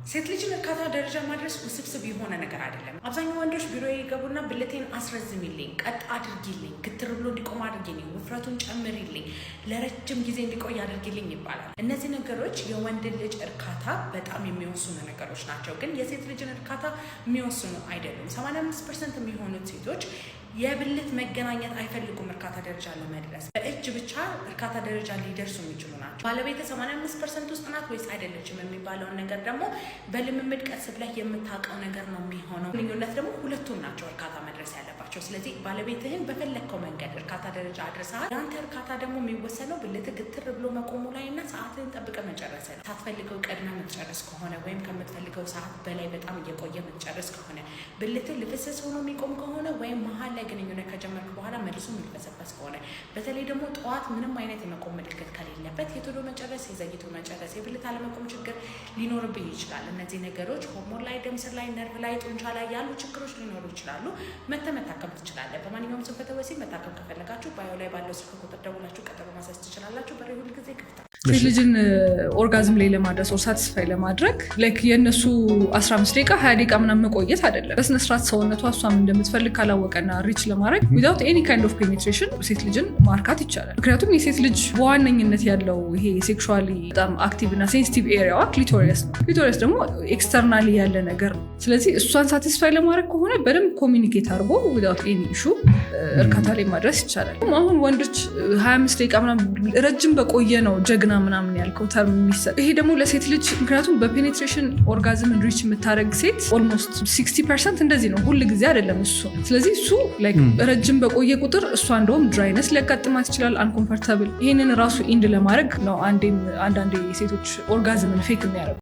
ሴት ልጅን እርካታ ደረጃ ማድረስ ውስብስብ የሆነ ነገር አይደለም። አብዛኛው ወንዶች ቢሮ ይገቡና ብልቴን አስረዝሚልኝ፣ ቀጥ አድርጊልኝ፣ ክትር ብሎ እንዲቆም አድርጊልኝ፣ ውፍረቱን ጨምሪልኝ፣ ለረጅም ጊዜ እንዲቆይ አድርጊልኝ ይባላል። እነዚህ ነገሮች የወንድ ልጅ እርካታ በጣም የሚወስኑ ነገሮች ናቸው፣ ግን የሴት ልጅን እርካታ የሚወስኑ አይደሉም። 85% የሚሆኑት ሴቶች የብልት መገናኘት አይፈልጉም። እርካታ ደረጃ ለመድረስ በእጅ ብቻ እርካታ ደረጃ ሊደርሱ የሚችሉ ናቸው። ባለቤት 85% ውስጥ ናት ወይስ አይደለችም የሚባለውን ነገር ደግሞ በልምምድ ቀስ ብለህ የምታውቀው ነገር ነው የሚሆነው። ልዩነት ደግሞ ሁለቱም ናቸው እርካታ መድረስ ያለባቸው። ስለዚህ ባለቤትህን በፈለግከው መንገድ እርካታ ደረጃ አድርሰሃል። የአንተ እርካታ ደግሞ የሚወሰነው ብልትህ ግትር ብሎ መቆሙ ላይ እና ሰዓትህን ጠብቀህ መጨረስ ነው። ሳትፈልገው ቀድመህ የምትጨርስ ከሆነ ወይም ከምትፈልገው ሰዓት በላይ በጣም እየቆየ የምትጨርስ ከሆነ ብልትህ ልፍስስ ሆኖ የሚቆም ከሆነ ወይም መሀል ላይ ግንኙነት ከጀመርክ በኋላ መልሶ የሚልበሰበስ ከሆነ በተለይ ደግሞ ጠዋት ምንም አይነት የመቆም ምልክት ከሌለበት የቶሎ መጨረስ፣ የዘግይቶ መጨረስ፣ የብልት አለመቆም ችግር ሊኖርብህ ይችላል። እነዚህ ነገሮች ሆርሞን ላይ፣ ደም ስር ላይ፣ ነርቭ ላይ፣ ጡንቻ ላይ ያሉ ችግሮች ሊኖሩ ይችላሉ። መታከም ትችላለህ። በማንኛውም ስንፈተ ወሲብ መታከም ከፈለጋችሁ ባዮ ላይ ባለው ስልክ ቁጥር ደውላችሁ ቀጠሮ ማስያዝ ትችላላችሁ። በሬ ሁል ጊዜ ክፍት። ሴት ልጅን ኦርጋዝም ላይ ለማድረስ ኦር ሳቲስፋይ ለማድረግ ላይክ የእነሱ 15 ደቂቃ 20 ደቂቃ ምናምን መቆየት አይደለም። በስነስርዓት ሰውነቷ እሷም እንደምትፈልግ ካላወቀና ሪች ለማድረግ ዊዛውት ኤኒ ካይንድ ኦፍ ፔኔትሬሽን ሴት ልጅን ማርካት ይቻላል። ምክንያቱም የሴት ልጅ በዋነኝነት ያለው ይሄ ሴክሹዋሊ በጣም አክቲቭ እና ሴንሲቲቭ ኤሪያዋ ክሊቶሪየስ ነው። ክሊቶሪየስ ደግሞ ኤክስተርናሊ ያለ ነገር ነው። ስለዚህ እሷን ሳቲስፋይ ለማድረግ ከሆነ በደንብ ኮሚኒኬት አድርጎ ዊዛውት ኤኒ ኢሹ እርካታ ላይ ማድረስ ይቻላል። አሁን ወንዶች 25 ደቂቃ ምናምን ረጅም በቆየ ነው ጀግና ምናምን ያልከው ተርም የሚሰጥ ይሄ ደግሞ ለሴት ልጅ ምክንያቱም በፔኔትሬሽን ኦርጋዝም ሪች የምታደረግ ሴት ኦልሞስት 60% እንደዚህ ነው። ሁል ጊዜ አይደለም እሱ። ስለዚህ እሱ ረጅም በቆየ ቁጥር እሷ እንደውም ድራይነስ ሊያጋጥማት ይችላል፣ አንኮምፈርታብል። ይህንን ራሱ ኢንድ ለማድረግ ነው አንዳንዴ ሴቶች ኦርጋዝምን ፌክ የሚያደርጉ